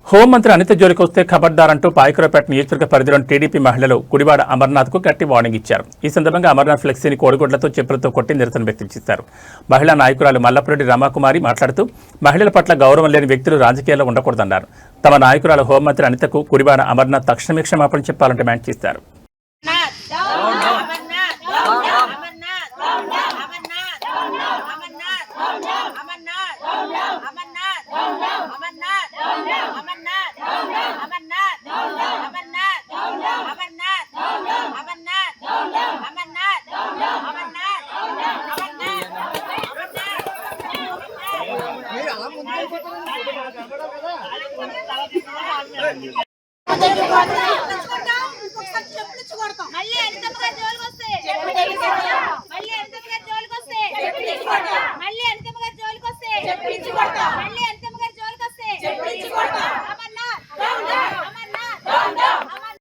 హోంమంత్రి అనిత జోలికి వస్తే ఖబర్దారంటూ పాయకరావుపేట నియోజకవర్గ పరిధిలోని టీడీపీ మహిళలు గుడివాడ అమర్నాథ్కు గట్టి వార్నింగ్ ఇచ్చారు. ఈ సందర్భంగా అమర్నాథ్ ఫ్లెక్సీని కోడిగుడ్లతో చెప్పులతో కొట్టి నిరసన వ్యక్తం చేశారు. మహిళా నాయకురాలు మల్లపురెడ్డి రమాకుమారి మాట్లాడుతూ మహిళల పట్ల గౌరవం లేని వ్యక్తులు రాజకీయాల్లో ఉండకూడదన్నారు. తమ నాయకురాలు హోంమంత్రి అనితకు గుడివాడ అమర్నాథ్ తక్షణమే క్షమాపణ చెప్పాలంటే డిమాండ్ చేశారు. Thank you.